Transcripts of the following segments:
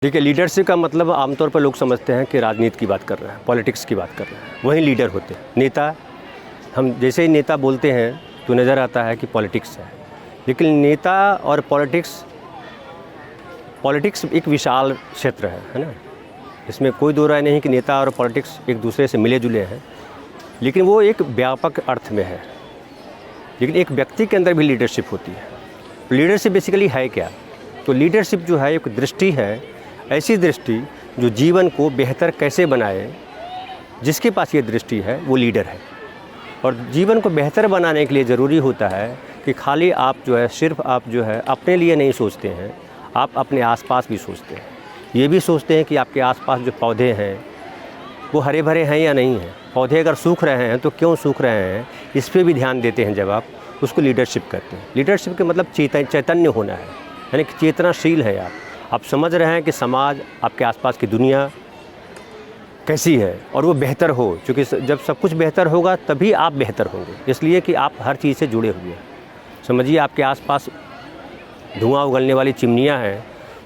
देखिए, लीडरशिप का मतलब आमतौर पर लोग समझते हैं कि राजनीति की बात कर रहे हैं, पॉलिटिक्स की बात कर रहे हैं, वही लीडर होते हैं। नेता, हम जैसे ही नेता बोलते हैं तो नज़र आता है कि पॉलिटिक्स है, लेकिन नेता और पॉलिटिक्स एक विशाल क्षेत्र है ना। इसमें कोई दो राय नहीं कि नेता और पॉलिटिक्स एक दूसरे से मिले जुले हैं, लेकिन वो एक व्यापक अर्थ में है। लेकिन एक व्यक्ति के अंदर भी लीडरशिप होती है। लीडरशिप बेसिकली है क्या? तो लीडरशिप जो है एक दृष्टि है, ऐसी दृष्टि जो जीवन को बेहतर कैसे बनाए। जिसके पास ये दृष्टि है वो लीडर है। और जीवन को बेहतर बनाने के लिए ज़रूरी होता है कि खाली आप जो है सिर्फ आप जो है अपने लिए नहीं सोचते हैं, आप अपने आसपास भी सोचते हैं। ये भी सोचते हैं कि आपके आसपास जो पौधे हैं वो हरे भरे हैं या नहीं हैं। पौधे अगर सूख रहे हैं तो क्यों सूख रहे हैं, इस पर भी ध्यान देते हैं। जब आप उसको लीडरशिप करते हैं, लीडरशिप के मतलब चैतन्य होना है, यानी कि चेतनाशील है। आप समझ रहे हैं कि समाज, आपके आसपास की दुनिया कैसी है और वो बेहतर हो, क्योंकि जब सब कुछ बेहतर होगा तभी आप बेहतर होंगे। इसलिए कि आप हर चीज़ से जुड़े हुए हैं। समझिए, आपके आसपास धुआं उगलने वाली चिमनियाँ हैं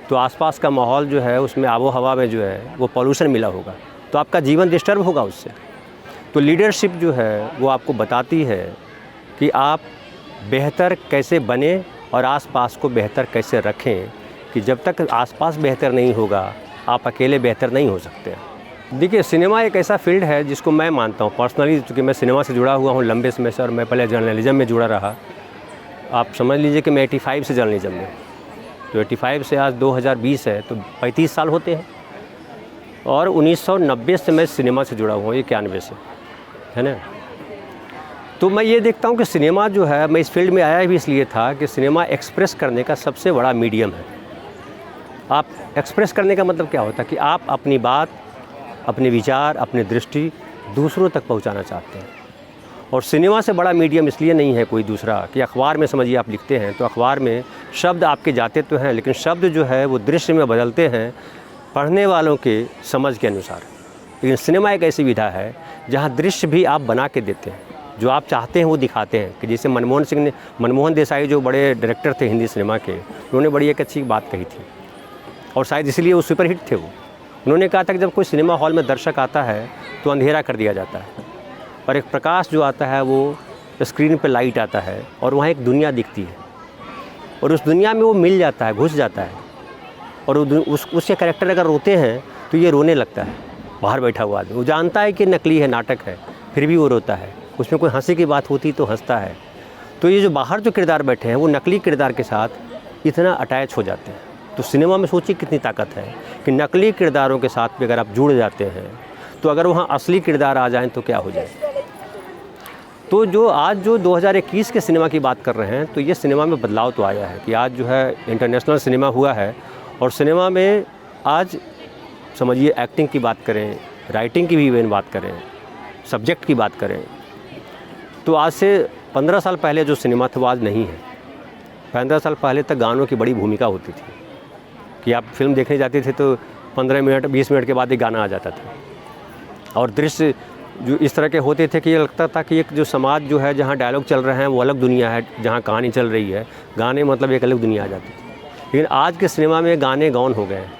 तो आसपास का माहौल जो है उसमें आबो हवा में जो है वो पॉल्यूशन मिला होगा, तो आपका जीवन डिस्टर्ब होगा उससे। तो लीडरशिप जो है वो आपको बताती है कि आप बेहतर कैसे बने और आसपास को बेहतर कैसे रखें, कि जब तक आसपास बेहतर नहीं होगा आप अकेले बेहतर नहीं हो सकते। देखिए, सिनेमा एक ऐसा फील्ड है जिसको मैं मानता हूँ पर्सनली, क्योंकि मैं सिनेमा से जुड़ा हुआ हूँ लंबे समय से, और मैं पहले जर्नलिज्म में जुड़ा रहा। आप समझ लीजिए कि मैं 85 से जर्नलिज्म में, तो 85 से आज 2020 है तो 35 साल होते हैं। और 1990 से मैं सिनेमा से जुड़ा हुआ हूँ, 91 से, है ना। तो मैं ये देखता हूँ कि सिनेमा जो है, मैं इस फील्ड में आया भी इसलिए था कि सिनेमा एक्सप्रेस करने का सबसे बड़ा मीडियम है। आप एक्सप्रेस करने का मतलब क्या होता है कि आप अपनी बात, अपने विचार, अपनी दृष्टि दूसरों तक पहुंचाना चाहते हैं। और सिनेमा से बड़ा मीडियम इसलिए नहीं है कोई दूसरा कि अखबार में समझिए आप लिखते हैं तो अखबार में शब्द आपके जाते तो हैं, लेकिन शब्द जो है वो दृश्य में बदलते हैं पढ़ने वालों के समझ के अनुसार। लेकिन सिनेमा एक ऐसी विधा है जहाँ दृश्य भी आप बना के देते हैं, जो आप चाहते हैं वो दिखाते हैं। कि जैसे मनमोहन देसाई जो बड़े डायरेक्टर थे हिंदी सिनेमा के, उन्होंने बड़ी एक अच्छी बात कही थी और शायद इसलिए वो सुपरहिट थे। वो उन्होंने कहा था कि जब कोई सिनेमा हॉल में दर्शक आता है तो अंधेरा कर दिया जाता है और एक प्रकाश जो आता है वो स्क्रीन पे लाइट आता है और वहाँ एक दुनिया दिखती है और उस दुनिया में वो मिल जाता है, घुस जाता है। और उसके कैरेक्टर अगर रोते हैं तो ये रोने लगता है। बाहर बैठा हुआ आदमी वो जानता है कि नकली है, नाटक है, फिर भी वो रोता है। उसमें कोई हंसी की बात होती तो हंसता है। तो ये जो बाहर जो किरदार बैठे हैं वो नकली किरदार के साथ इतना अटैच हो जाते हैं। तो सिनेमा में सोचिए कितनी ताकत है कि नकली किरदारों के साथ भी अगर आप जुड़ जाते हैं तो अगर वहाँ असली किरदार आ जाएं तो क्या हो जाए। तो जो आज जो 2021 के सिनेमा की बात कर रहे हैं, तो ये सिनेमा में बदलाव तो आया है कि आज जो है इंटरनेशनल सिनेमा हुआ है और सिनेमा में आज समझिए एक्टिंग की बात करें, राइटिंग की भी इवन बात करें, सब्जेक्ट की बात करें, तो आज से 15 साल पहले जो सिनेमा था वो आज नहीं है। 15 साल पहले तक गानों की बड़ी भूमिका होती थी कि आप फिल्म देखने जाते थे तो 15 मिनट 20 मिनट के बाद एक गाना आ जाता था। और दृश्य जो इस तरह के होते थे कि ये लगता था कि एक जो समाज जो है जहाँ डायलॉग चल रहे हैं वो अलग दुनिया है, जहाँ कहानी चल रही है गाने मतलब एक अलग दुनिया आ जाती थी। लेकिन आज के सिनेमा में गाने गौन हो गए हैं।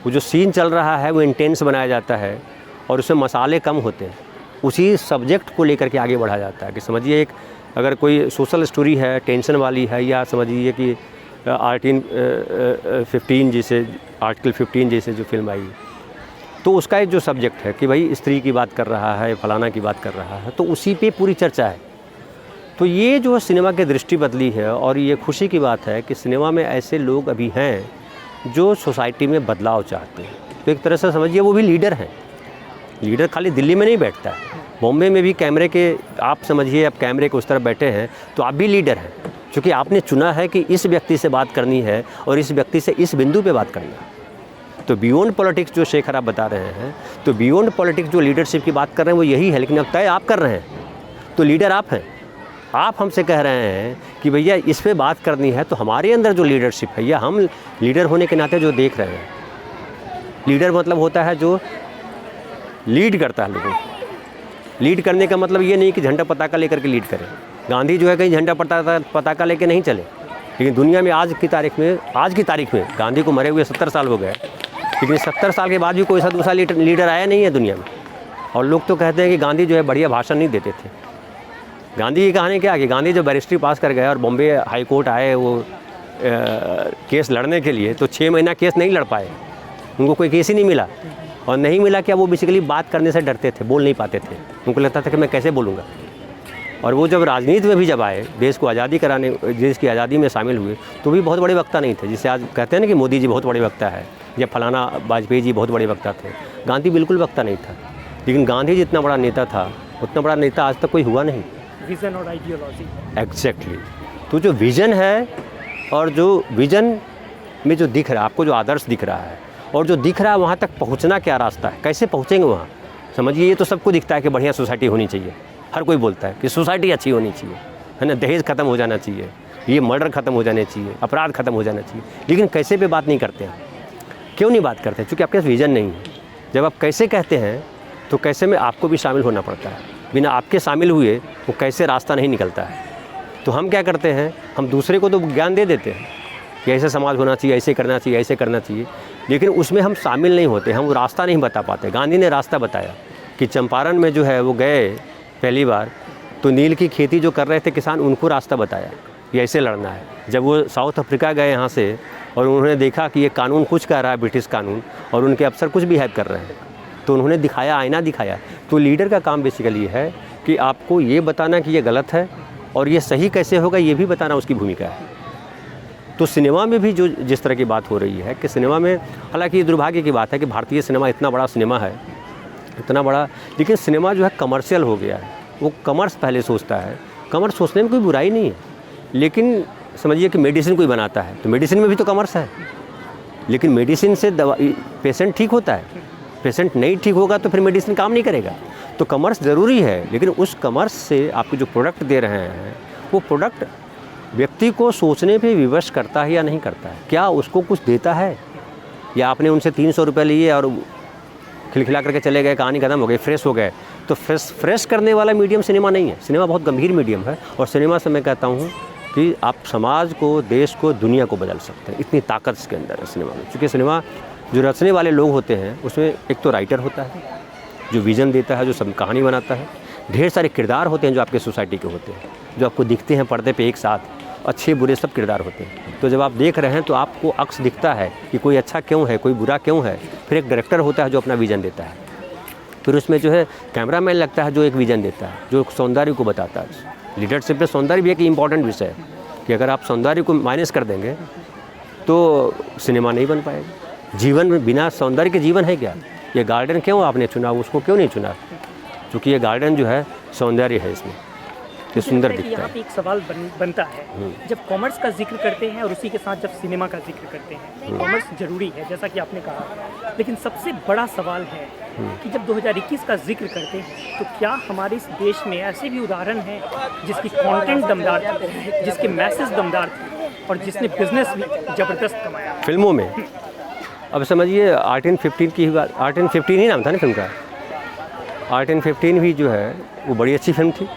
वो जो सीन चल रहा है वो इंटेंस बनाया जाता है और उसमें मसाले कम होते हैं। उसी सब्जेक्ट को लेकर के आगे बढ़ा जाता है कि समझिए एक अगर कोई सोशल स्टोरी है, टेंशन वाली है, या समझिए कि आर्टिकल 15 जैसे जो फिल्म आई, तो उसका एक जो सब्जेक्ट है कि भाई स्त्री की बात कर रहा है, फलाना की बात कर रहा है, तो उसी पे पूरी चर्चा है। तो ये जो सिनेमा की दृष्टि बदली है और ये खुशी की बात है कि सिनेमा में ऐसे लोग अभी हैं जो सोसाइटी में बदलाव चाहते हैं। तो एक तरह से समझिए वो भी लीडर हैं। लीडर खाली दिल्ली में नहीं बैठता है, बॉम्बे में भी कैमरे के, आप समझिए आप कैमरे के उस तरफ बैठे हैं तो आप भी लीडर हैं, क्योंकि आपने चुना है कि इस व्यक्ति से बात करनी है और इस व्यक्ति से इस बिंदु पे बात करनी है। तो बियॉन्ड पॉलिटिक्स जो शेखर आप बता रहे हैं, तो बियॉन्ड पॉलिटिक्स जो लीडरशिप की बात कर रहे हैं वो यही है, लेकिन अब तय आप कर रहे हैं तो लीडर आप हैं। आप हमसे कह रहे हैं कि भैया इस पे बात करनी है, तो हमारे अंदर जो लीडरशिप है या हम लीडर होने के नाते जो देख रहे हैं, लीडर मतलब होता है जो लीड करता है लोगों को। लीड करने का मतलब ये नहीं कि झंडा पताका लेकर के लीड करें। गांधी जो है कहीं झंडा पताका लेके नहीं चले, लेकिन दुनिया में आज की तारीख में गांधी को मरे हुए 70 साल हो गए, लेकिन 70 साल के बाद भी कोई सा दूसरा लीडर आया नहीं है दुनिया में। और लोग तो कहते हैं कि गांधी जो है बढ़िया भाषण नहीं देते थे। गांधी की कहानी क्या है कि गांधी जब बैरिस्ट्री पास कर गए और बॉम्बे हाई कोर्ट आए वो केस लड़ने के लिए, तो 6 महीना केस नहीं लड़ पाए, उनको कोई केस ही नहीं मिला। और नहीं मिला क्या, वो बेसिकली बात करने से डरते थे, बोल नहीं पाते थे, उनको लगता था कि मैं कैसे बोलूँगा। और वो जब राजनीति में भी जब आए, देश को आज़ादी कराने, देश की आज़ादी में शामिल हुए, तो भी बहुत बड़े वक्ता नहीं थे। जिससे आज कहते हैं ना कि मोदी जी बहुत बड़े वक्ता है या फलाना वाजपेयी जी बहुत बड़े वक्ता थे, गांधी बिल्कुल वक्ता नहीं था। लेकिन गांधी जितना बड़ा नेता था, उतना बड़ा नेता आज तक कोई हुआ नहीं। विज़न और आइडियोलॉजी। एग्जैक्टली। तो जो विज़न है और जो विज़न में जो दिख रहा है, आपको जो आदर्श दिख रहा है और जो दिख रहा है वहाँ तक पहुँचना क्या रास्ता है, कैसे पहुँचेंगे वहाँ। समझिए, ये तो सबको दिखता है कि बढ़िया सोसाइटी होनी चाहिए, हर कोई बोलता है कि सोसाइटी अच्छी होनी चाहिए, है ना, दहेज ख़त्म हो जाना चाहिए, ये मर्डर ख़त्म हो जाने चाहिए, अपराध ख़त्म हो जाना चाहिए। लेकिन कैसे पे बात नहीं करते हैं। क्यों नहीं बात करते? क्योंकि आपके पास विज़न नहीं है। जब आप कैसे कहते हैं तो कैसे में आपको भी शामिल होना पड़ता है। बिना आपके शामिल हुए वो कैसे रास्ता नहीं निकलता है। तो हम क्या करते हैं, हम दूसरे को तो ज्ञान दे देते हैं कि ऐसे समाज होना चाहिए, ऐसे करना चाहिए, ऐसे करना चाहिए, लेकिन उसमें हम शामिल नहीं होते, हम वो रास्ता नहीं बता पाते। गांधी ने रास्ता बताया कि चंपारण में जो है वो गए पहली बार, तो नील की खेती जो कर रहे थे किसान, उनको रास्ता बताया कि ऐसे लड़ना है। जब वो साउथ अफ्रीका गए यहाँ से और उन्होंने देखा कि ये कानून कुछ कह रहा है, ब्रिटिश कानून, और उनके अफसर कुछ बिहेव कर रहे हैं, तो उन्होंने दिखाया, आईना दिखाया। तो लीडर का काम बेसिकली है कि आपको ये बताना कि ये गलत है और ये सही कैसे होगा, ये भी बताना उसकी भूमिका है। तो सिनेमा में भी जो जिस तरह की बात हो रही है कि सिनेमा में, हालांकि ये दुर्भाग्य की बात है कि भारतीय सिनेमा इतना बड़ा सिनेमा है, इतना बड़ा, लेकिन सिनेमा जो है कमर्शियल हो गया है। वो कमर्स पहले सोचता है। कमर्स सोचने में कोई बुराई नहीं है, लेकिन समझिए कि मेडिसिन कोई बनाता है तो मेडिसिन में भी तो कमर्स है, लेकिन मेडिसिन से दवा पेशेंट ठीक होता है, पेशेंट नहीं ठीक होगा तो फिर मेडिसिन काम नहीं करेगा। तो कमर्स ज़रूरी है, लेकिन उस कमर्स से आपको जो प्रोडक्ट दे रहे हैं वो प्रोडक्ट व्यक्ति को सोचने पे विवश करता है या नहीं करता है, क्या उसको कुछ देता है, या आपने उनसे 300 रुपये लिए और खिलखिला करके चले गए, कहानी खत्म हो गई, फ्रेश हो गए। तो फ्रेश करने वाला मीडियम सिनेमा नहीं है। सिनेमा बहुत गंभीर मीडियम है, और सिनेमा से मैं कहता हूँ कि आप समाज को, देश को, दुनिया को बदल सकते हैं। इतनी ताकत इसके अंदर है सिनेमा में। क्योंकि सिनेमा जो रचने वाले लोग होते हैं उसमें एक तो राइटर होता है जो विज़न देता है, जो सब कहानी बनाता है, ढेर सारे किरदार होते हैं जो आपके सोसाइटी के होते हैं, जो आपको दिखते हैं पर्दे पे एक साथ, अच्छे बुरे सब किरदार होते हैं। तो जब आप देख रहे हैं तो आपको अक्स दिखता है कि कोई अच्छा क्यों है, कोई बुरा क्यों है। फिर एक डायरेक्टर होता है जो अपना विज़न देता है, फिर उसमें जो है कैमरामैन लगता है जो एक विज़न देता है, जो सौंदर्य को बताता है। लीडरशिप में सौंदर्य भी एक इम्पॉर्टेंट विषय है कि अगर आप सौंदर्य को माइनस कर देंगे तो सिनेमा नहीं बन पाएगा। जीवन में बिना सौंदर्य के जीवन है क्या? ये गार्डन क्यों आपने चुना, उसको क्यों नहीं चुना? क्योंकि ये गार्डन जो है सौंदर्य है, इसमें ये सुंदर दिखता है। यहाँ पे एक सवाल बनता है, जब कॉमर्स का जिक्र करते हैं और उसी के साथ जब सिनेमा का जिक्र करते हैं, कॉमर्स जरूरी है जैसा कि आपने कहा, लेकिन सबसे बड़ा सवाल है कि जब 2021 का जिक्र करते हैं तो क्या हमारे इस देश में ऐसे भी उदाहरण हैं जिसकी कंटेंट दमदार थी, जिसके मैसेज दमदार थे और जिसने बिजनेस भी ज़बरदस्त कमाया फिल्मों में? अब समझिए आर्ट एंड 15 की बात, आर्ट एंड 15 ही नाम था ना फिल्म का। आर्ट एंड 15 भी जो है वो बड़ी अच्छी फिल्म थी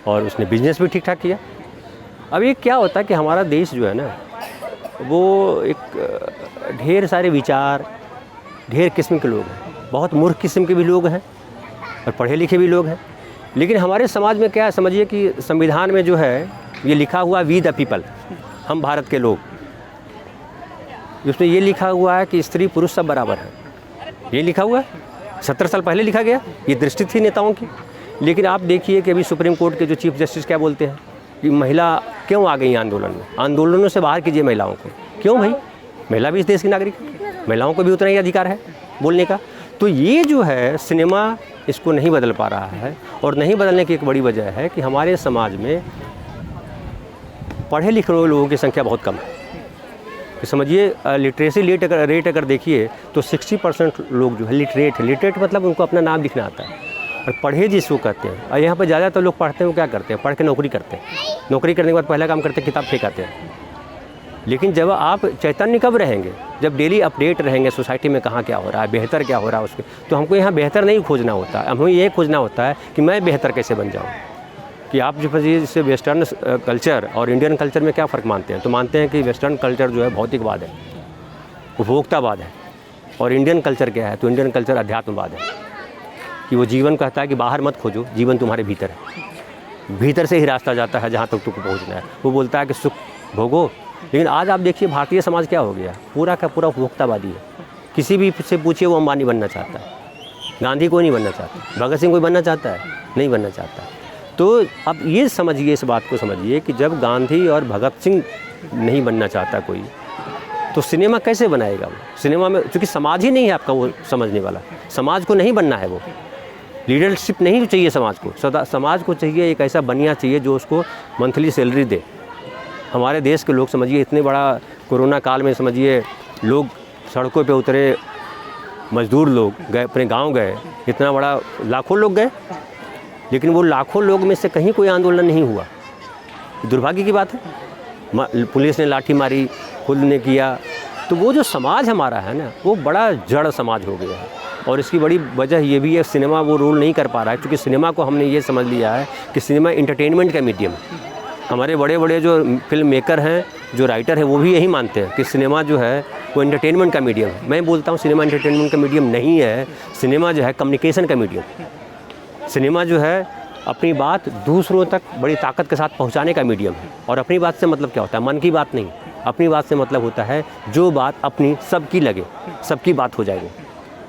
और उसने बिजनेस भी ठीक ठाक किया। अब ये क्या होता है कि हमारा देश जो है ना, वो एक ढेर सारे विचार, ढेर किस्म के लोग हैं, बहुत मूर्ख किस्म के भी लोग हैं और पढ़े लिखे भी लोग हैं। लेकिन हमारे समाज में क्या है, समझिए कि संविधान में जो है ये लिखा हुआ वी द पीपल, हम भारत के लोग, उसमें ये लिखा हुआ है कि स्त्री पुरुष सब बराबर है। ये लिखा हुआ है, 70 साल पहले लिखा गया, ये दृष्टि थी नेताओं की। लेकिन आप देखिए कि अभी सुप्रीम कोर्ट के जो चीफ जस्टिस क्या बोलते हैं कि महिला क्यों आ गई आंदोलन में, आंदोलनों से बाहर कीजिए महिलाओं को। क्यों भाई, महिला भी इस देश की नागरिक है, महिलाओं को भी उतना ही अधिकार है बोलने का। तो ये जो है सिनेमा इसको नहीं बदल पा रहा है, और नहीं बदलने की एक बड़ी वजह है कि हमारे समाज में पढ़े लिखे लोगों की संख्या बहुत कम है। समझिए लिटरेसी रेट अगर देखिए तो 60% लोग जो है लिटरेट मतलब उनको अपना नाम लिखना आता है, और पढ़े जिसको कहते हैं। और यहाँ पर ज़्यादातर लोग पढ़ते हैं, वो क्या करते हैं, पढ़ के नौकरी करते हैं, नौकरी करने के बाद पहला काम करते हैं किताब फेंकाते हैं। लेकिन जब आप चैतन्य कब रहेंगे, जब डेली अपडेट रहेंगे सोसाइटी में कहाँ क्या हो रहा है, बेहतर क्या हो रहा है उसके, तो हमको यहाँ बेहतर नहीं खोजना होता है, हमें ये खोजना होता है कि मैं बेहतर कैसे बन जाऊँ। कि आप जो जैसे वेस्टर्न कल्चर और इंडियन कल्चर में क्या फ़र्क मानते हैं, तो मानते हैं कि वेस्टर्न कल्चर जो है भौतिकवाद है, उपभोक्तावाद है, और इंडियन कल्चर क्या है, तो इंडियन कल्चर अध्यात्मवाद है कि वो जीवन कहता है कि बाहर मत खोजो, जीवन तुम्हारे भीतर है, भीतर से ही रास्ता जाता है जहाँ तक तुमको पहुँचना है। वो बोलता है कि सुख भोगो। लेकिन आज आप देखिए भारतीय समाज क्या हो गया, पूरा का पूरा उपभोक्तावादी है। किसी भी से पूछिए वो अंबानी बनना चाहता है, गांधी कोई नहीं बनना चाहता, भगत सिंह कोई बनना चाहता है, नहीं बनना चाहता। तो अब ये समझिए, इस बात को समझिए कि जब गांधी और भगत सिंह नहीं बनना चाहता कोई, तो सिनेमा कैसे बनाएगा वो? सिनेमा में चूँकि समाज ही नहीं है आपका वो समझने वाला, समाज को नहीं बनना है, वो लीडरशिप नहीं चाहिए समाज को, सदा समाज को चाहिए एक ऐसा बनिया चाहिए जो उसको मंथली सैलरी दे। हमारे देश के लोग समझिए इतने बड़ा कोरोना काल में समझिए लोग सड़कों पे उतरे, मजदूर लोग गए, अपने गांव गए, इतना बड़ा लाखों लोग गए, लेकिन वो लाखों लोग में से कहीं कोई आंदोलन नहीं हुआ। दुर्भाग्य की बात है। पुलिस ने लाठी मारी, खुद ने किया। तो वो जो समाज हमारा है ना, वो बड़ा जड़ समाज हो गया है। और इसकी बड़ी वजह ये भी है, सिनेमा वो रोल नहीं कर पा रहा है, क्योंकि सिनेमा को हमने ये समझ लिया है कि सिनेमा इंटरटेनमेंट का मीडियम है। हमारे बड़े बड़े जो फिल्म मेकर हैं, जो राइटर हैं, वो भी यही मानते हैं कि सिनेमा जो है वो एंटरटेनमेंट का मीडियम है। मैं बोलता हूँ सिनेमा एंटरटेनमेंट का मीडियम नहीं है, सिनेमा जो है कम्युनिकेशन का मीडियम है। सिनेमा जो है अपनी बात दूसरों तक बड़ी ताकत के साथ पहुंचाने का मीडियम है। और अपनी बात से मतलब क्या होता है? मन की बात नहीं, अपनी बात से मतलब होता है जो बात अपनी सबकी लगे, सबकी बात हो जाए वो,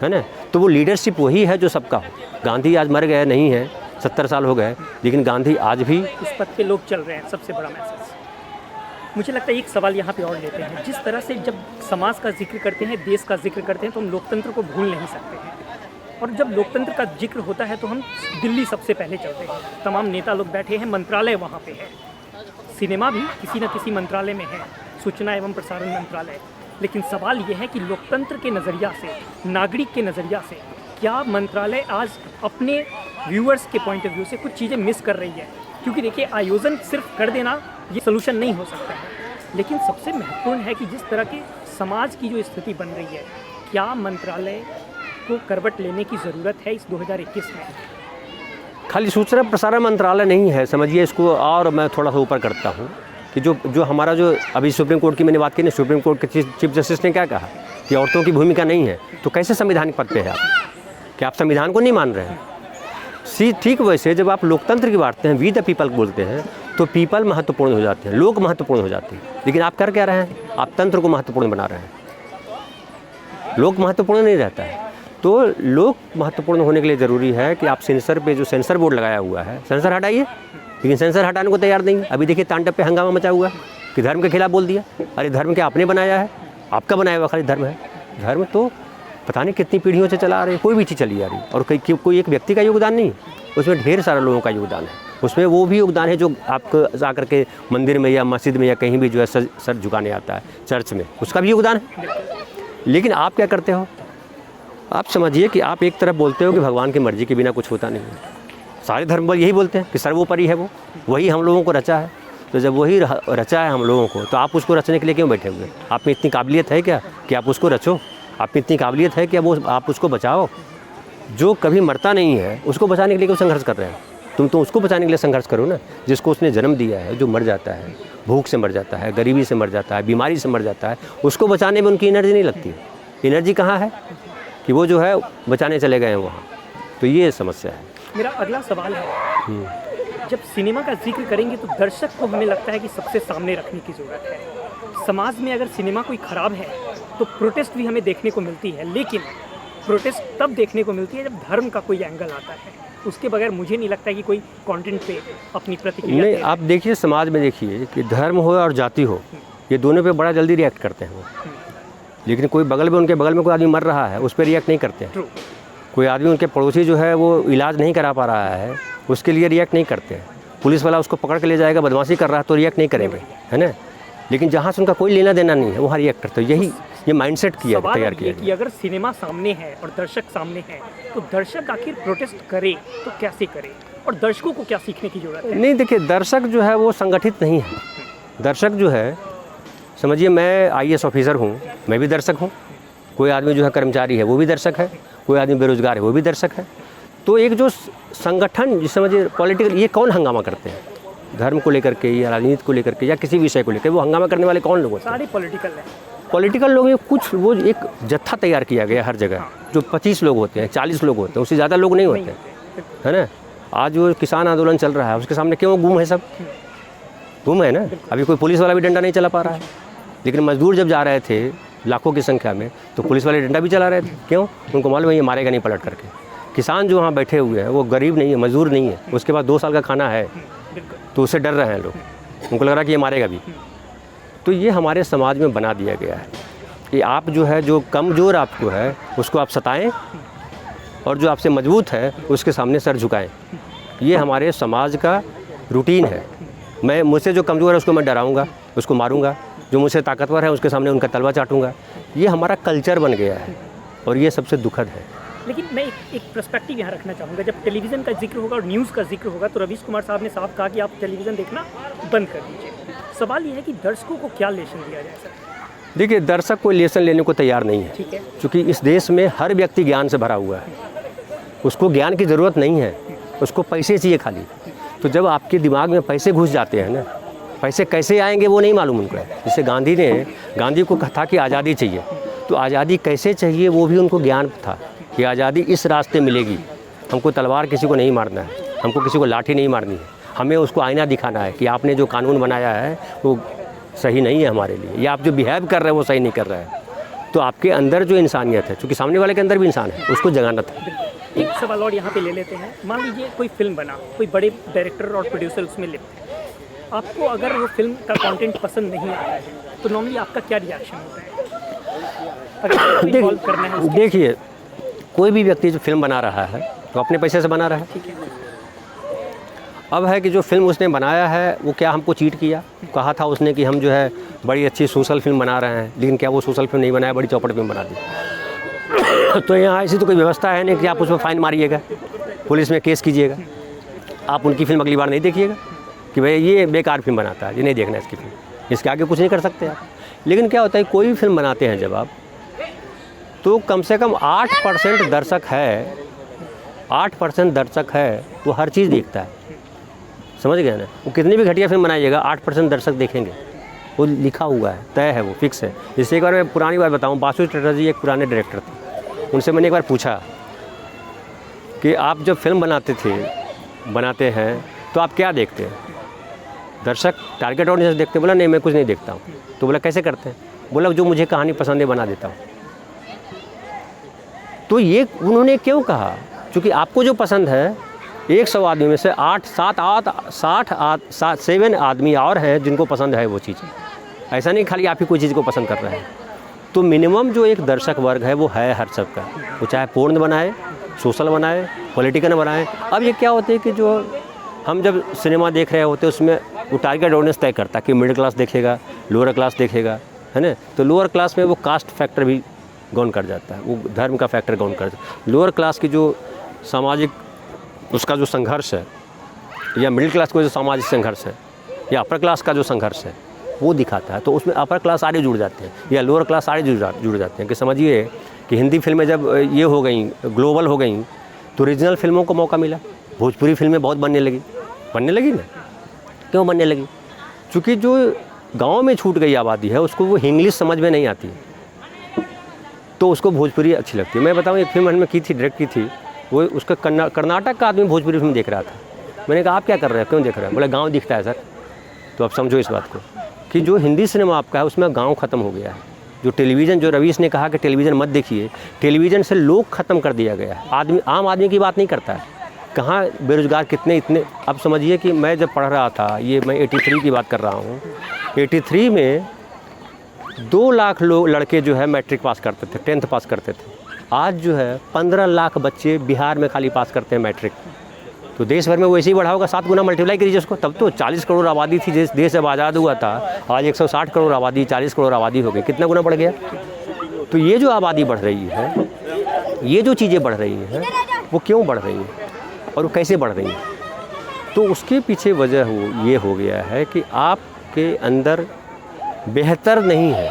है ना। तो वो लीडरशिप वही है जो सबका हो। गांधी आज मर गए नहीं है, 70 साल हो गए, लेकिन गांधी आज भी उस पद पे लोग चल रहे हैं। सबसे बड़ा मैसेज मुझे लगता है, एक सवाल यहाँ पे और लेते हैं। जिस तरह से जब समाज का जिक्र करते हैं, देश का जिक्र करते हैं, तो हम लोकतंत्र को भूल नहीं सकते हैं। और जब लोकतंत्र का जिक्र होता है तो हम दिल्ली सबसे पहले चलते हैं। तमाम नेता लोग बैठे हैं, मंत्रालय वहाँ पे है, सिनेमा भी किसी न किसी मंत्रालय में है, सूचना एवं प्रसारण मंत्रालय। लेकिन सवाल ये है कि लोकतंत्र के नज़रिया से, नागरिक के नज़रिया से, क्या मंत्रालय आज अपने व्यूअर्स के पॉइंट ऑफ व्यू से कुछ चीज़ें मिस कर रही है? क्योंकि देखिए, आयोजन सिर्फ कर देना ये सोल्यूशन नहीं हो सकता है, लेकिन सबसे महत्वपूर्ण है कि जिस तरह के समाज की जो स्थिति बन रही है, क्या मंत्रालय को करवट लेने की ज़रूरत है इस 2021 में? खाली सूचना प्रसारण मंत्रालय नहीं है, समझिए इसको। और मैं थोड़ा सा ऊपर करता हूँ कि जो हमारा जो अभी सुप्रीम कोर्ट की मैंने बात की ना, सुप्रीम कोर्ट के चीफ जस्टिस ने क्या कहा कि औरतों की भूमिका नहीं है। तो कैसे संवैधानिक पद पे है आप? कि आप संविधान को नहीं मान रहे हैं? ठीक वैसे जब आप लोकतंत्र की बात हैं, वी द पीपल बोलते हैं, तो पीपल महत्वपूर्ण हो जाते हैं, लोग महत्वपूर्ण हो जाते हैं। लेकिन आप कर क्या रहे हैं? आप तंत्र को महत्वपूर्ण बना रहे हैं, लोग महत्वपूर्ण नहीं रहता है। तो लोग महत्वपूर्ण होने के लिए ज़रूरी है कि आप सेंसर पे जो सेंसर बोर्ड लगाया हुआ है, सेंसर हटाइए। लेकिन सेंसर हटाने को तैयार नहीं है। अभी देखिए तांडव पे हंगामा मचा हुआ है कि धर्म के खिलाफ बोल दिया। अरे धर्म क्या आपने बनाया है? आपका बनाया हुआ खाली धर्म है। धर्म तो पता नहीं कितनी पीढ़ियों से चला आ रही है, कोई भी चीज़ चली आ रही है। और कोई एक व्यक्ति का योगदान नहीं, उसमें ढेर सारे लोगों का योगदान है। उसमें वो भी योगदान है जो आपको आकर के मंदिर में या मस्जिद में या कहीं भी जो है सर झुकाने आता है, चर्च में, उसका भी योगदान है। लेकिन आप क्या करते हो? आप समझिए कि आप एक तरफ बोलते हो कि भगवान की मर्जी के बिना कुछ होता नहीं है। सारे धर्म पर यही बोलते हैं कि सर्वोपरि है वो, वही हम लोगों को रचा है। तो जब वही रचा है हम लोगों को, तो आप उसको रचने के लिए क्यों बैठे हुए? आप में इतनी काबिलियत है क्या कि आप उसको रचो? आप में इतनी काबिलियत है कि आप उसको बचाओ? जो कभी मरता नहीं है उसको बचाने के लिए क्यों संघर्ष कर रहे हैं? तुम तो उसको बचाने के लिए संघर्ष करो ना, जिसको उसने जन्म दिया है, जो मर जाता है, भूख से मर जाता है, गरीबी से मर जाता है, बीमारी से मर जाता है। उसको बचाने में उनकी एनर्जी नहीं लगती। एनर्जी कहाँ है कि वो जो है बचाने चले गए हैं वहाँ। तो ये समस्या है। मेरा अगला सवाल है, जब सिनेमा का जिक्र करेंगे तो दर्शक को हमें लगता है कि सबसे सामने रखने की ज़रूरत है। समाज में अगर सिनेमा कोई ख़राब है तो प्रोटेस्ट भी हमें देखने को मिलती है, लेकिन प्रोटेस्ट तब देखने को मिलती है जब धर्म का कोई एंगल आता है। उसके बगैर मुझे नहीं लगता कि कोई कंटेंट पे अपनी प्रतिक्रिया नहीं। आप देखिए समाज में देखिए कि धर्म हो और जाति हो, ये दोनों पे बड़ा जल्दी रिएक्ट करते हैं वो। लेकिन कोई बगल में, उनके बगल में कोई आदमी मर रहा है, उस पर रिएक्ट नहीं करते हैं। कोई आदमी, उनके पड़ोसी जो है वो इलाज नहीं करा पा रहा है, उसके लिए रिएक्ट नहीं करते हैं। पुलिस वाला उसको पकड़ के ले जाएगा, बदमाशी कर रहा है तो रिएक्ट नहीं करेंगे, है ना। लेकिन जहाँ से उनका कोई लेना देना नहीं है वहाँ रिएक्ट करते हो। यही ये माइंडसेट तैयार किया कि अगर सिनेमा सामने है और दर्शक सामने है तो दर्शक आखिर प्रोटेस्ट करे तो कैसे करे, और दर्शकों को क्या सीखने की जरूरत है? नहीं, देखिए दर्शक जो है वो संगठित नहीं है। दर्शक जो है, समझिए मैं IAS ऑफिसर हूँ, मैं भी दर्शक हूँ। कोई आदमी जो है कर्मचारी है वो भी दर्शक है, कोई आदमी बेरोजगार है वो भी दर्शक है। तो एक जो संगठन, जिस समझिए पॉलिटिकल, ये कौन हंगामा करते हैं? धर्म को लेकर के या राजनीति को लेकर के या किसी विषय को लेकर वो हंगामा करने वाले कौन लोग होते हैं? सारे पॉलिटिकल हैं। पॉलिटिकल लोग कुछ वो एक जत्था तैयार किया गया हर जगह, जो 25 लोग होते हैं, 40 लोग होते हैं, उससे ज़्यादा लोग नहीं होते, है ना। आज वो किसान आंदोलन चल रहा है, उसके सामने क्यों गुम है, सब गुम है ना। अभी कोई पुलिस वाला भी डंडा नहीं चला पा रहा है, लेकिन मजदूर जब जा रहे थे लाखों की संख्या में, तो पुलिस वाले डंडा भी चला रहे थे। क्यों? उनको मालूम है ये मारेगा नहीं पलट करके। किसान जो वहाँ बैठे हुए हैं वो गरीब नहीं है, मजदूर नहीं है, उसके पास 2 साल का खाना है, तो उससे डर रहे हैं लोग, उनको लग रहा है कि ये मारेगा भी। तो ये हमारे समाज में बना दिया गया है कि आप जो है, जो कमज़ोर आपको है उसको आप सताएं, और जो आपसे मजबूत है उसके सामने सर झुकाएं। ये हमारे समाज का रूटीन है। मैं मुझसे जो कमज़ोर है उसको मैं डराऊंगा, उसको मारूंगा, जो मुझसे ताकतवर है उसके सामने उनका तलवा चाटूंगा। ये हमारा कल्चर बन गया है और ये सबसे दुखद है। लेकिन मैं एक पर्सपेक्टिव यहाँ रखना चाहूँगा। जब टेलीविज़न का जिक्र होगा और न्यूज़ का जिक्र होगा तो रवीश कुमार साहब ने साफ कहा कि आप टेलीविज़न देखना बंद कर दीजिए। सवाल ये है कि दर्शकों को क्या लेसन दिया जाए सर? देखिए, दर्शक कोई लेसन लेने को तैयार नहीं है, ठीक है, क्योंकि इस देश में हर व्यक्ति ज्ञान से भरा हुआ है। उसको ज्ञान की ज़रूरत नहीं है, उसको पैसे चाहिए खाली। तो जब आपके दिमाग में पैसे घुस जाते हैं ना, पैसे कैसे आएंगे वो नहीं मालूम उनको है। जैसे गांधी को कहा था कि आज़ादी चाहिए, तो आज़ादी कैसे चाहिए वो भी उनको ज्ञान था कि आज़ादी इस रास्ते मिलेगी। हमको तलवार किसी को नहीं मारना है, हमको किसी को लाठी नहीं मारनी है, हमें उसको आईना दिखाना है कि आपने जो कानून बनाया है वो सही नहीं है हमारे लिए, या आप जो बिहेव कर रहे हैं वो सही नहीं कर रहे हैं। तो आपके अंदर जो इंसानियत है, क्योंकि सामने वाले के अंदर भी इंसान है, उसको जगाना था। एक सवाल और यहाँ पे ले लेते हैं। मान लीजिए कोई फिल्म बना, कोई बड़े डायरेक्टर और प्रोड्यूसर उसमें लिप्त है, आपको अगर वो फिल्म का कंटेंट पसंद नहीं आता है तो नॉर्मली आपका क्या रिएक्शन होता है? अगर इन्वॉल्व करना है देखिए, कोई भी व्यक्ति जो फिल्म बना रहा है तो अपने पैसे से बना रहा है, ठीक है। अब है कि जो फिल्म उसने बनाया है वो क्या हमको चीट किया? कहा था उसने कि हम जो है बड़ी अच्छी सोशल फिल्म बना रहे हैं, लेकिन क्या वो सोशल फिल्म नहीं बनाया, बड़ी चौपट फिल्म बना दी। तो यहाँ ऐसी तो कोई व्यवस्था है नहीं कि आप उसमें फ़ाइन मारिएगा, पुलिस में केस कीजिएगा, आप उनकी फिल्म अगली बार नहीं देखिएगा कि भाई ये बेकार फिल्म बनाता है, ये नहीं देखना इसकी फिल्म, इसके आगे कुछ नहीं कर सकते आप। लेकिन क्या होता है, कोई भी फिल्म बनाते हैं जब आप, तो कम से कम 8% दर्शक है, 8% दर्शक है वो हर चीज़ देखता है, समझ गए ना। वो कितनी भी घटिया फिल्म बनाइएगा 8% दर्शक देखेंगे, वो लिखा हुआ है, तय है, वो फिक्स है। जैसे एक बार मैं पुरानी बात बताऊं, बासु चटर्जी एक पुराने डायरेक्टर थे, उनसे मैंने एक बार पूछा कि आप जब फिल्म बनाते हैं तो आप क्या देखते हैं? दर्शक टारगेट ऑडियंस देखते हैं? बोला नहीं, मैं कुछ नहीं देखता हूँ। तो बोला कैसे करते हैं? बोला जो मुझे कहानी पसंद है बना देता हूँ। तो ये उन्होंने क्यों कहा? क्योंकि आपको जो पसंद है 100 आदमी में से 7 आदमी और हैं जिनको पसंद है वो चीज़। ऐसा नहीं खाली आप ही कोई चीज़ को पसंद कर रहे हैं। तो मिनिमम जो एक दर्शक वर्ग है वो है हर सबका, वो चाहे पूर्ण बनाए, सोशल बनाए, पॉलिटिकल बनाए। अब ये क्या होता है कि जो हम जब सिनेमा देख रहे होते हैं उसमें वो टारगेट ऑडियंस तय करता है कि मिडिल क्लास देखेगा, लोअर क्लास देखेगा, है ना। तो लोअर क्लास में वो कास्ट फैक्टर भी गौन कर जाता है, वो धर्म का फैक्टर गौन कर जाता है। लोअर क्लास की जो सामाजिक उसका जो संघर्ष है, या मिडिल क्लास का जो सामाजिक संघर्ष है, या अपर क्लास का जो संघर्ष है वो दिखाता है। तो उसमें अपर क्लास सारे जुड़ जाते हैं या लोअर क्लास सारे जुड़ जाते हैं। कि समझिए कि हिंदी फिल्में जब ये हो गई, ग्लोबल हो गई, तो रीजनल फिल्मों को मौका मिला। भोजपुरी फिल्में बहुत बनने लगी ना। क्यों बनने लगी? क्योंकि जो गांव में छूट गई आबादी है उसको वो इंग्लिश समझ में नहीं आती, तो उसको भोजपुरी अच्छी लगती है। मैं बताऊँ, एक फिल्म हमने की थी, डायरेक्ट की थी, वो उसका कर्नाटक का आदमी भोजपुरी फिल्म देख रहा था। मैंने कहा आप क्या कर रहे हैं, क्यों देख रहे हैं? बोले गांव दिखता है सर। तो आप समझो इस बात को कि जो हिंदी सिनेमा आपका है उसमें गांव ख़त्म हो गया है। जो टेलीविज़न, जो रवीश ने कहा कि टेलीविज़न मत देखिए, टेलीविज़न से लोग ख़त्म कर दिया गया है। आम आदमी की बात नहीं करता है। कहाँ बेरोज़गार कितने इतने। अब समझिए कि मैं जब पढ़ रहा था, ये मैं 83 की बात कर रहा हूँ, 83 में 2 लाख लड़के जो है मैट्रिक पास करते थे, 10th पास करते थे। आज जो है 15 लाख बच्चे बिहार में खाली पास करते हैं मैट्रिक। तो देश भर में वो ऐसे ही बढ़ा होगा, 7 गुना मल्टीप्लाई कीजिए उसको। तब तो 40 करोड़ आबादी थी, देश जब आज़ाद हुआ था। आज 160 करोड़ आबादी, 40 करोड़ आबादी हो गई। कितना गुना बढ़ गया? तो ये जो आबादी बढ़ रही है, ये जो चीज़ें बढ़ रही हैं, वो क्यों बढ़ रही हैं और वो कैसे बढ़ रही हैं? तो उसके पीछे वजह ये हो गया है कि आपके अंदर बेहतर नहीं है।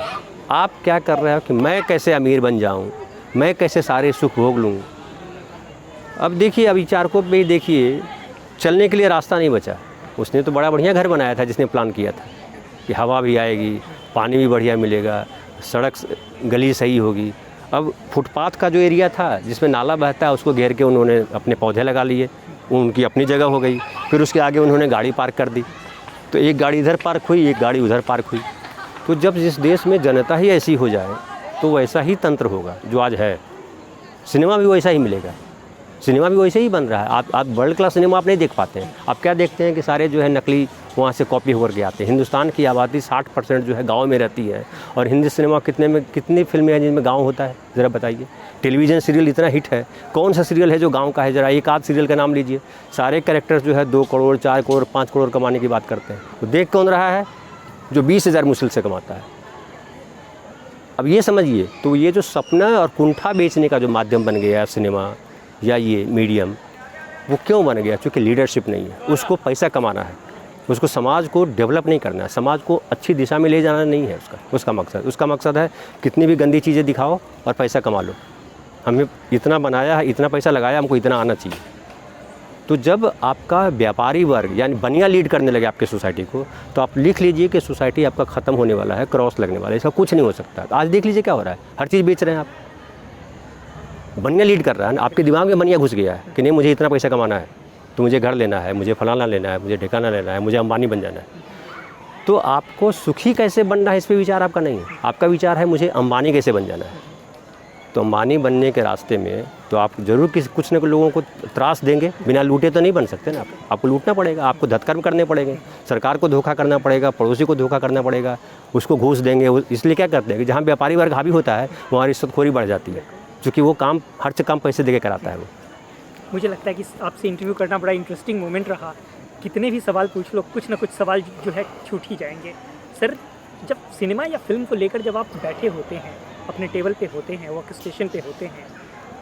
आप क्या कर रहे हो कि मैं कैसे अमीर बन जाऊँ, मैं कैसे सारे सुख भोग लूँ। अब देखिए, अभी चारकोप में ही देखिए, चलने के लिए रास्ता नहीं बचा। उसने तो बड़ा बढ़िया घर बनाया था जिसने प्लान किया था कि हवा भी आएगी, पानी भी बढ़िया मिलेगा, सड़क गली सही होगी। अब फुटपाथ का जो एरिया था जिसमें नाला बहता है उसको घेर के उन्होंने अपने पौधे लगा लिए, उनकी अपनी जगह हो गई। फिर उसके आगे उन्होंने गाड़ी पार्क कर दी, तो एक गाड़ी इधर पार्क हुई, एक गाड़ी उधर पार्क हुई। तो जब जिस देश में जनता ही ऐसी हो जाए तो वैसा ही तंत्र होगा जो आज है। सिनेमा भी वैसा ही मिलेगा, सिनेमा भी वैसे ही बन रहा है। आप वर्ल्ड क्लास सिनेमा आप नहीं देख पाते हैं। आप क्या देखते हैं कि सारे जो है नकली वहाँ से कॉपी होकर के आते हैं। हिंदुस्तान की आबादी 60% जो है गांव में रहती है, और हिंदी सिनेमा कितनी फिल्में हैं जिनमें गांव होता है, ज़रा बताइए। टेलीविज़न सीरियल इतना हिट है, कौन सा सीरियल है जो गांव का है? ज़रा एक आध सीरियल का नाम लीजिए। सारे कैरेक्टर्स जो है 2 करोड़ 4 करोड़ 5 करोड़ कमाने की बात करते हैं। तो देख कौन रहा है? जो 20,000 मुश्किल से कमाता है। अब ये समझिए, तो ये जो सपना और कुंठा बेचने का जो माध्यम बन गया है सिनेमा या ये मीडियम, वो क्यों बन गया? क्योंकि लीडरशिप नहीं है। उसको पैसा कमाना है, उसको समाज को डेवलप नहीं करना है, समाज को अच्छी दिशा में ले जाना नहीं है उसका मकसद है कितनी भी गंदी चीज़ें दिखाओ और पैसा कमा लो। हमें इतना बनाया है, इतना पैसा लगाया, हमको इतना आना चाहिए। तो जब आपका व्यापारी वर्ग यानी बनिया लीड करने लगे आपके सोसाइटी को, तो आप लिख लीजिए कि सोसाइटी आपका ख़त्म होने वाला है, क्रॉस लगने वाला है। इसका कुछ नहीं हो सकता। तो आज देख लीजिए क्या हो रहा है, हर चीज़ बेच रहे हैं आप। बनिया लीड कर रहा है ना, आपके दिमाग में बनिया घुस गया है कि नहीं मुझे इतना पैसा कमाना है, तो मुझे घर लेना है, मुझे फलाना लेना है, मुझे ठिकाना लेना है, मुझे अंबानी बन जाना है। तो आपको सुखी कैसे बनना है इस पे विचार आपका नहीं है। आपका विचार है मुझे अंबानी कैसे बन जाना है। तो अंबानी बनने के रास्ते में तो आप ज़रूर कुछ न कुछ लोगों को त्रास देंगे। बिना लूटे तो नहीं बन सकते ना। आपको लूटना पड़ेगा, आपको धत्कर्म करने पड़ेंगे, सरकार को धोखा करना पड़ेगा, पड़ोसी को धोखा करना पड़ेगा, उसको घूस देंगे। इसलिए क्या करते हैं कि जहाँ व्यापारी वर्ग हावी होता है वहाँ रिश्वतखोरी बढ़ जाती है, क्योंकि वो काम हर से कम पैसे देके कराता है वो। मुझे लगता है कि आपसे इंटरव्यू करना बड़ा इंटरेस्टिंग मोमेंट रहा। कितने भी सवाल पूछ लो, कुछ ना कुछ सवाल जो है छूट ही जाएंगे। सर, जब सिनेमा या फिल्म को लेकर जब आप बैठे होते हैं, अपने टेबल पे होते हैं, वर्क स्टेशन पे होते हैं,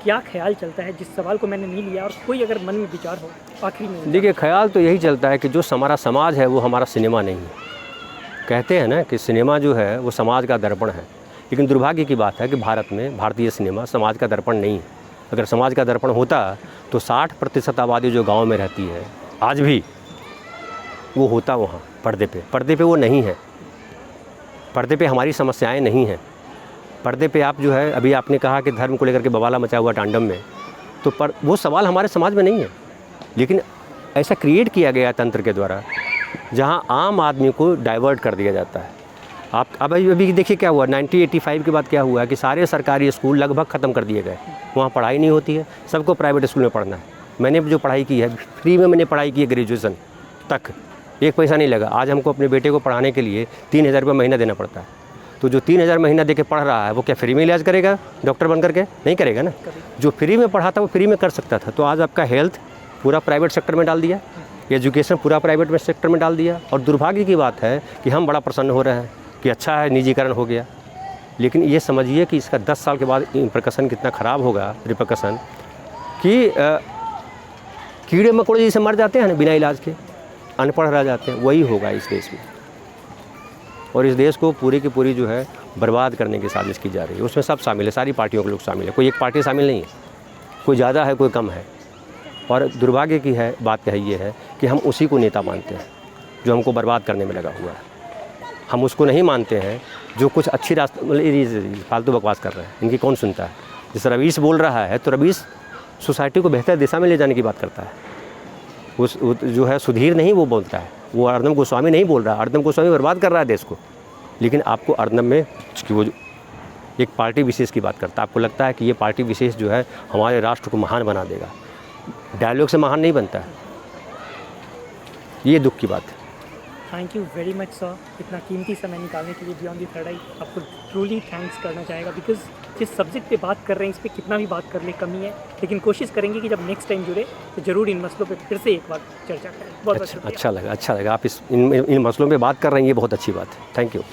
क्या ख्याल चलता है? जिस सवाल को मैंने नहीं लिया और कोई अगर मन में विचार हो आखिरी में। देखिए, ख्याल तो यही चलता है कि जो हमारा समाज है वो हमारा सिनेमा नहीं है। कहते हैं ना कि सिनेमा जो है वो समाज का दर्पण है, लेकिन दुर्भाग्य की बात है कि भारत में भारतीय सिनेमा समाज का दर्पण नहीं है। अगर समाज का दर्पण होता तो 60% आबादी जो गांव में रहती है आज भी वो होता वहाँ पर्दे पे वो नहीं है। पर्दे पे हमारी समस्याएं नहीं हैं। पर्दे पे आप जो है, अभी आपने कहा कि धर्म को लेकर के बवाला मचा हुआ टांडव में, तो वो सवाल हमारे समाज में नहीं है। लेकिन ऐसा क्रिएट किया गया तंत्र के द्वारा जहाँ आम आदमी को डाइवर्ट कर दिया जाता है। आप अब अभी देखिए क्या हुआ, 1985 के बाद क्या हुआ कि सारे सरकारी स्कूल लगभग ख़त्म कर दिए गए। वहाँ पढ़ाई नहीं होती है, सबको प्राइवेट स्कूल में पढ़ना है। मैंने जो पढ़ाई की है फ्री में मैंने पढ़ाई की है, ग्रेजुएशन तक, एक पैसा नहीं लगा। आज हमको अपने बेटे को पढ़ाने के लिए 3,000 रुपये महीना देना पड़ता है। तो जो 3,000 महीना दे के पढ़ रहा है वो क्या फ्री में इलाज करेगा डॉक्टर बन करके? नहीं करेगा ना। जो फ्री में पढ़ा था वो फ्री में कर सकता था। तो आज आपका हेल्थ पूरा प्राइवेट सेक्टर में डाल दिया, एजुकेशन पूरा प्राइवेट में सेक्टर में डाल दिया। और दुर्भाग्य की बात है कि हम बड़ा प्रसन्न हो रहे हैं कि अच्छा है निजीकरण हो गया, लेकिन ये समझिए कि इसका 10 साल के बाद रिपरकशन कितना ख़राब होगा। रिपरकशन कि कीड़े मकोड़े जैसे मर जाते हैं ना बिना इलाज के, अनपढ़ रह जाते हैं, वही होगा इस देश में। और इस देश को पूरी की पूरी जो है बर्बाद करने की साजिश की जा रही है। उसमें सब शामिल है, सारी पार्टियों के लोग शामिल है, कोई एक पार्टी शामिल नहीं है। कोई ज़्यादा है, कोई कम है। और दुर्भाग्य की है बात ये है कि हम उसी को नेता मानते हैं जो हमको बर्बाद करने में लगा हुआ है। हम उसको नहीं मानते हैं जो कुछ अच्छी रास्ते, मतलब फालतू बकवास कर रहे हैं, इनकी कौन सुनता है। जैसे रवीश बोल रहा है तो रवीश सोसाइटी को बेहतर दिशा में ले जाने की बात करता है। उस जो है सुधीर नहीं वो बोलता है, वो अर्नब गोस्वामी नहीं बोल रहा। अर्नब गोस्वामी बर्बाद कर रहा है देश को, लेकिन आपको अर्नब में कि वो एक पार्टी विशेष की बात करता है। आपको लगता है कि ये पार्टी विशेष जो है हमारे राष्ट्र को महान बना देगा। डायलॉग से महान नहीं बनता है, ये दुख की बात है। Thank you very much sir, इतना कीमती समय निकालने के लिए बियॉन्ड द थर्ड आई आपको ट्रूली थैंक्स करना चाहेगा। बिकॉज जिस सब्जेक्ट पे बात कर रहे हैं इस पर कितना भी बात कर ले कमी है, लेकिन कोशिश करेंगे कि जब नेक्स्ट टाइम जुड़े तो ज़रूर इन मसलों पे फिर से एक बार चर्चा करें। बहुत अच्छा लगा आप इन मसलों पे बात कर रहे हैं, ये बहुत अच्छी बात है। Thank you.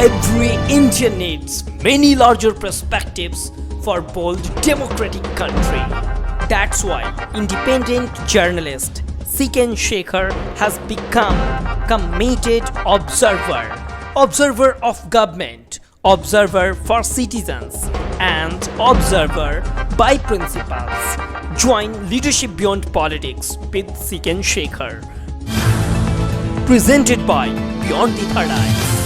Every Indian needs many larger perspectives for bold democratic country. That's why independent journalist Siken Shekhar has become committed observer of government, observer for citizens, and observer by principles. Join Leadership Beyond Politics with Siken Shekhar. Presented by Beyond the Third Eye.